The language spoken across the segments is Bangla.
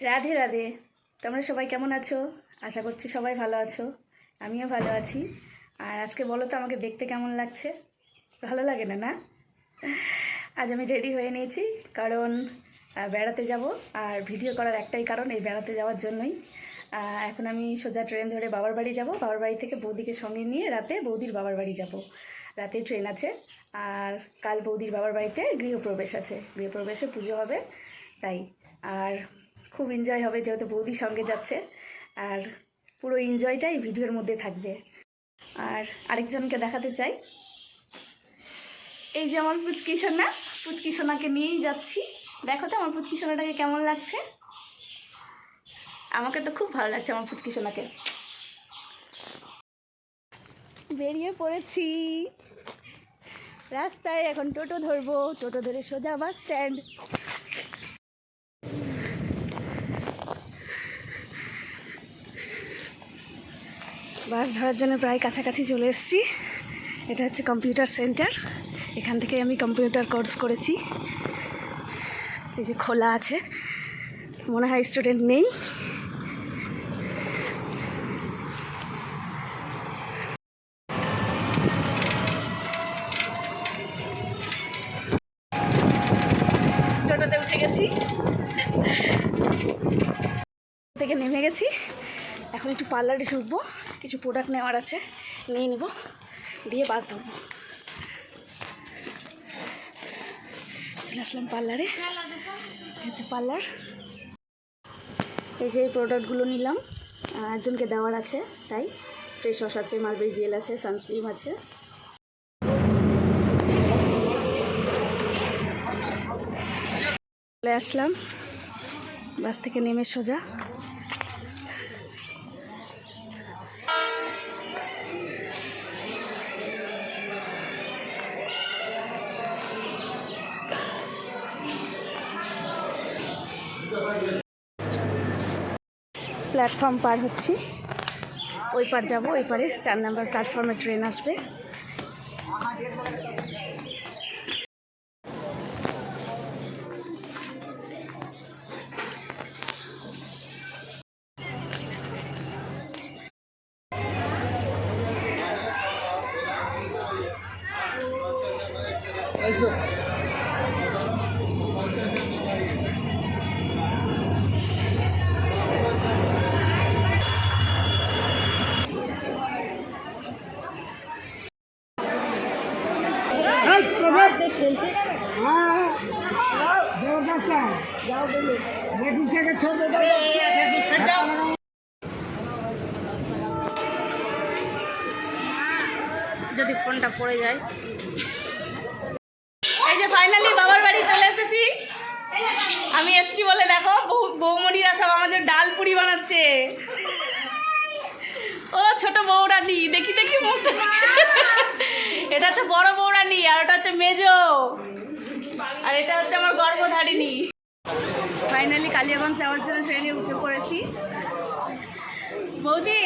রাধে রাধে। তোমরা সবাই কেমন আছো? আশা করছি সবাই ভালো আছো, আমিও ভালো আছি। আর আজকে বলো তো আমাকে দেখতে কেমন লাগছে? ভালো লাগে না না? আজ আমি রেডি হয়ে নিয়েছি, কারণ বেড়াতে যাব। আর ভিডিও করার একটাই কারণ, এই বেড়াতে যাওয়ার জন্যই। এখন আমি সোজা ট্রেন ধরে বাবার বাড়ি যাব। বাবার বাড়ি থেকে বৌদিকে সঙ্গে নিয়ে রাতে বৌদির বাবার বাড়ি যাব। রাতে ট্রেন আছে। আর কাল বৌদির বাবার বাড়িতে গৃহপ্রবেশ আছে, গৃহপ্রবেশে পুজো হবে তাই। আর খুব এনজয় হবে, যেহেতু বৌদির সঙ্গে যাচ্ছে। আর পুরো এনজয়টাই ভিডিওর মধ্যে থাকবে। আর আরেকজনকে দেখাতে চাই, এই যে আমার পুচকি সোনা, পুচকি সোনাকে নিয়েই যাচ্ছি। দেখো তো আমার পুচকি সোনাটাকে কেমন লাগছে? আমাকে তো খুব ভালো লাগছে আমার পুচকি সোনাকে। বেরিয়ে পড়েছি রাস্তায়, এখন টোটো ধরবো। টোটো ধরে সোজা বাস স্ট্যান্ড। বাস ধরার জন্য প্রায় কাছাকাছি চলে এসেছি। এটা হচ্ছে কম্পিউটার সেন্টার, এখান থেকে আমি কম্পিউটার কোর্স করেছি। এই যে খোলা আছে, মনে হয় স্টুডেন্ট নেই। টোটোতে উঠে গেছি, থেকে নেমে গেছি। এখন একটু পার্লারে ঢুকবো, কিছু প্রোডাক্ট নেওয়ার আছে, নিয়ে নেব, দিয়ে বাস ধরবো। চলে আসলাম পার্লারে, হচ্ছে পার্লার। এই যে এই প্রোডাক্টগুলো নিলাম, একজনকে দেওয়ার আছে তাই। ফ্রেশ ওয়াশ আছে, মালবেরি জেল আছে, সানস্ক্রিন আছে। চলে আসলাম বাস থেকে নেমে সোজা প্ল্যাটফর্ম পার হচ্ছি। ওই পার যাবো, ওই পারে 4 নম্বর প্ল্যাটফর্মে ট্রেন আসবে। যদি ফোনটা পড়ে যায়। এই যে ফাইনালি বাবার বাড়ি চলে এসেছি। আমি এসছি বলে দেখো বৌমণিরা সব আমাদের ডাল পুরি বানাচ্ছে। ও ছোট বৌরানি, দেখি দেখি মুখটা। এটা হচ্ছে বড় বৌরানি, আর ওটা হচ্ছে মেজো, আর এটা হচ্ছে আমার গর্ভধারিণী। ফাইনালি কালিয়াগঞ্জ যাওয়ার জন্য ট্রেনে উঠে পড়েছি। বৌদি,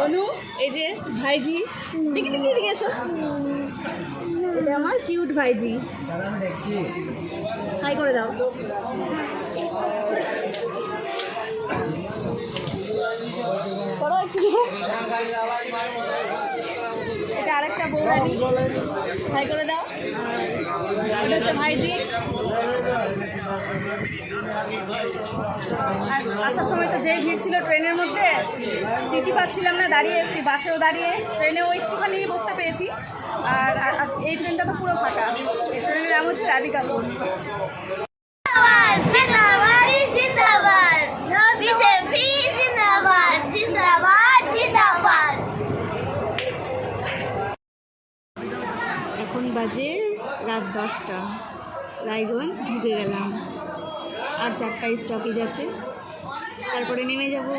অনু, এই যে ভাইজি, দেখি দেখি এদিকে এসো। এটা আমার কিউট ভাইজি, হাই করে দাও। এটা আরেকটা বৌরানি, হাই করে দাও। এটা হচ্ছে ভাইজি। আর আসার সময় তো যেই ভিড় ছিল ট্রেনের মধ্যে, সিটি পাচ্ছিলাম না, দাঁড়িয়ে এসেছি। বাসেও দাঁড়িয়ে, ট্রেনেও একটুখানি বসতে পেয়েছি। আর এই ট্রেনটা তো পুরো ফাঁকা। এই ট্রেনের নাম হচ্ছে রাধিকাপুর। এখন বাজে রাত 10টা। রায়গঞ্জ ঢুকে গেলাম, আর 4টায় স্টপেজ আছে, তারপরে নেমে যাব।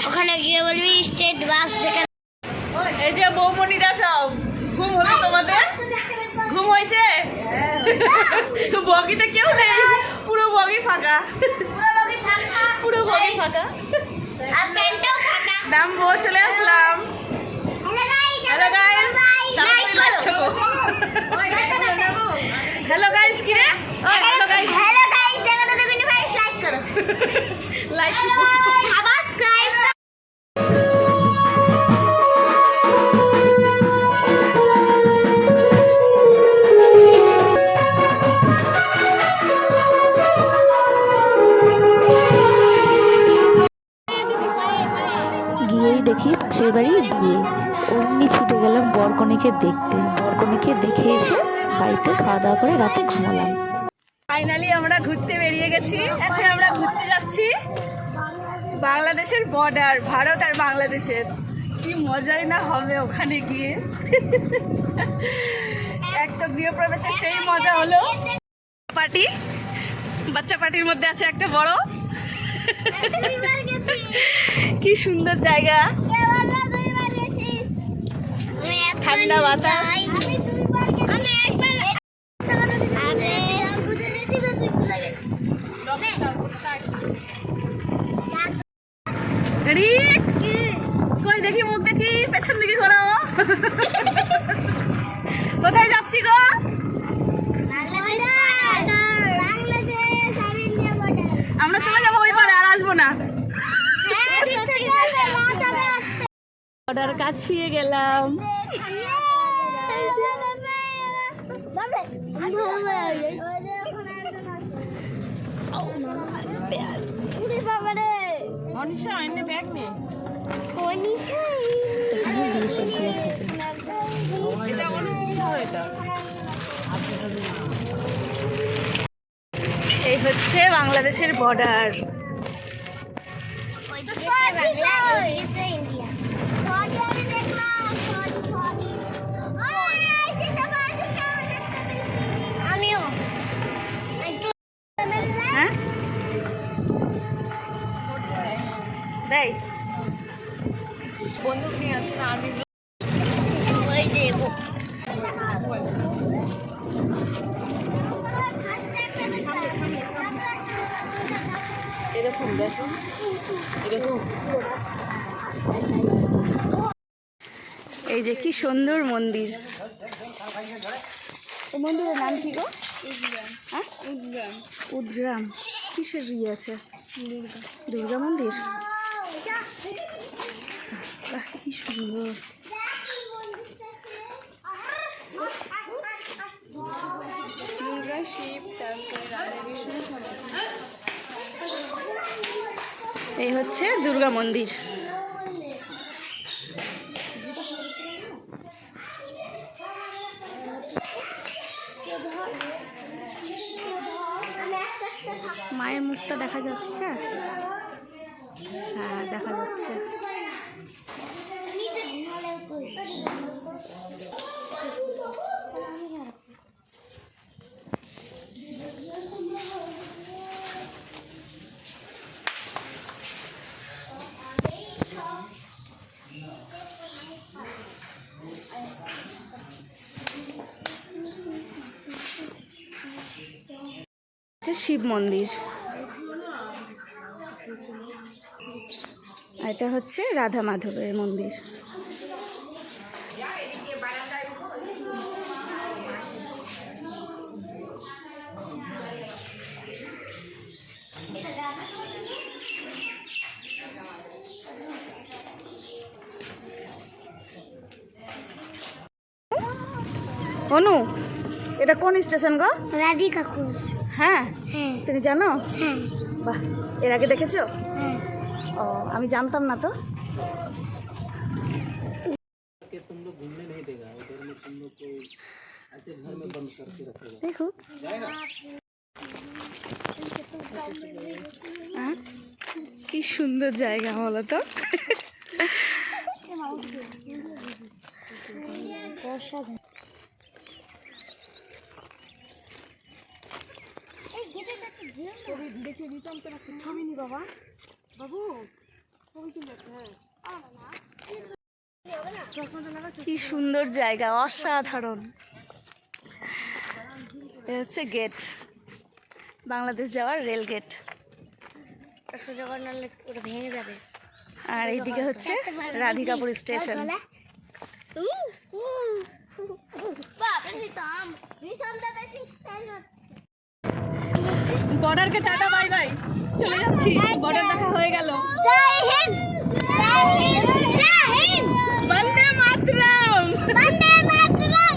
ওখানে গিয়ে বলবি স্টেট বাস থেকে। এই যে বৌমণিরা সব ঘুম হলো তোমাদের? ঘুম হয়েছে? হয়েছে? বগিতে কেউ নেই, পুরো বগি ফাঁকা, পুরো বগি ফাঁকা। নামবো, চলে আসলাম। হ্যালো গাইস, হ্যালো গাইস, কি রে? হ্যালো গাইস, লাইক গিয়েই দেখি পাশের বাড়ির বিয়ে। অমনি ছুটে গেলাম বরকনেকে দেখতে। বরকনেকে দেখে এসে বাড়িতে খাওয়া দাওয়া করে রাতে ঘুমালাম। ফাইনালি আমরা ঘুরতে বেরিয়ে গেছি। এখন আমরা ঘুরতে যাচ্ছি বাংলাদেশের বর্ডার, ভারত আর বাংলাদেশের। কি মজাই না হবে ওখানে গিয়ে। একটা গৃহপ্রবেশের সেই মজা হলো। পার্টি, বাচ্চা পার্টির মধ্যে আছে একটা বড়। কি সুন্দর জায়গা, ঠান্ডা বাতাস। রিক, কই দেখি, মুখ দেখি, পেছন দিকে ঘোরো। কোথায় যাচ্ছি গো? আমরা চলে যাবো ওই পারে, আর আসবো না। অর্ডার কাছিয়ে গেলাম। এখানে বিয়ে সবগুলো থাকে। এই হচ্ছে বাংলাদেশের বর্ডার। হ্যাঁ, দেয় বন্দুক নিয়ে আসছে না, আমি এরকম দেখো, এরকম। এই যে কি সুন্দর মন্দির। এই মন্দিরের নাম কি গো? হ্যাঁ, উদ্গ্রাম। কিসের ইয়ে আছে? দুর্গা মন্দির। বাহ, কি সুন্দর। দুর্গা, শিব, তারপরে রাধা কৃষ্ণ। এই হচ্ছে দুর্গা মন্দির। মায়ের মুখটা দেখা যাচ্ছে? হ্যাঁ, দেখা যাচ্ছে। শিব মন্দির। এটা হচ্ছে রাধা মাধবের মন্দির। অনু, এটা কোন স্টেশন গো? রাধিকাপুর। হ্যাঁ, হ্যাঁ, তুমি জানো? হ্যাঁ, বাহ, এর আগে দেখেছো? হ্যাঁ। ও, আমি জানতাম না তো। দেখো, কি সুন্দর জায়গা বলো তো। কি সুন্দর জায়গা, অসাধারণ। এ হচ্ছে গেট, বাংলাদেশ যাওয়ার রেল গেট। সোজা করে নাহলে ওটা ভেঙে যাবে। আর এইদিকে হচ্ছে রাধিকাপুর স্টেশন। বর্ডারকে টাটা বাই বাই, চলে যাচ্ছি। বর্ডার দেখা হয়ে গেল। জয় হিন্দ, জয় হিন্দ, জয় হিন্দ, বন্দে মাতরম। বন্দে মাতরম,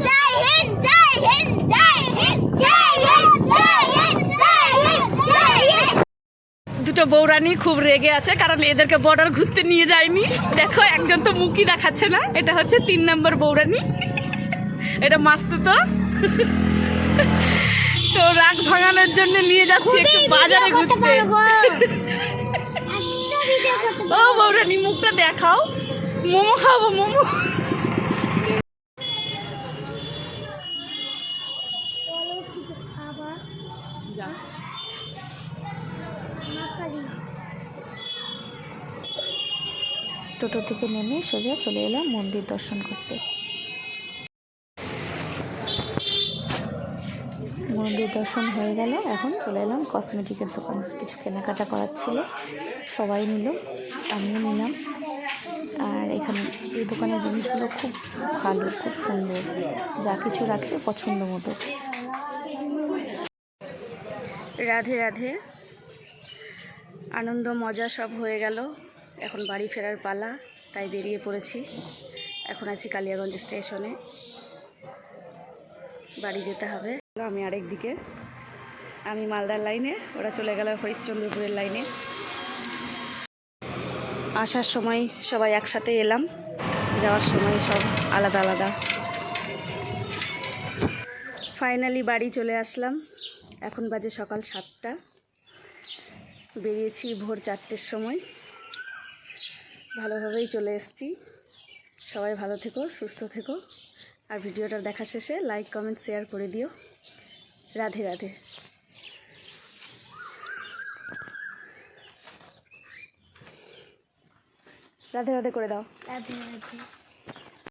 জয় হিন্দ, জয় হিন্দ, জয় হিন্দ, জয় হিন্দ, জয় হিন্দ, জয় হিন্দ, জয় হিন্দ। দুটো বৌরানি খুব রেগে আছে কারণ এদেরকে বর্ডার ঘুরতে নিয়ে যায়নি। দেখো একজন তো মুখই দেখাচ্ছে না, এটা হচ্ছে 3 নম্বর বৌরানি, এটা মাস্তুতো। তো রাগ ভাঙানোর জন্য নিয়ে যাচ্ছি একটু বাজারে ঘুরতে। ও বৌরানি মুখটা দেখাও, মোমো খাবো, মোমো। টোটো থেকে নেমে সোজা চলে এলাম মন্দির দর্শন করতে। মন্দির দর্শন হয়ে গেল, এখন চলে এলাম কসমেটিকের দোকান। কিছু কেনাকাটা করার ছিল, সবাই নিল, আমিও নিলাম। আর এখানে এই দোকানের জিনিসগুলো খুব ভালো, খুব সুন্দর, যা কিছু রাখে পছন্দ মতো। রাধে রাধে, আনন্দ মজা সব হয়ে গেল, এখন বাড়ি ফেরার পালা, তাই বেরিয়ে পড়েছি। এখন আছি কালিয়াগঞ্জ স্টেশনে, বাড়ি যেতে হবে। আমি আরেক দিকে, আমি মালদার লাইনে, ওরা চলে গেল হরিশ্চন্দ্রপুরের লাইনে। আসার সময় সবাই একসাথে এলাম, যাওয়ার সময় সব আলাদা আলাদা। ফাইনালি বাড়ি চলে আসলাম। এখন বাজে সকাল 7টা, বেরিয়েছি ভোর 4টের সময়। ভালোভাবেই চলে এসেছি। সবাই ভালো থেকো, সুস্থ থেকো, আর ভিডিওটা দেখা শেষে লাইক কমেন্ট শেয়ার করে দিও। রাধে রাধে। রাধে রাধে করে দাও। রাধে রাধে।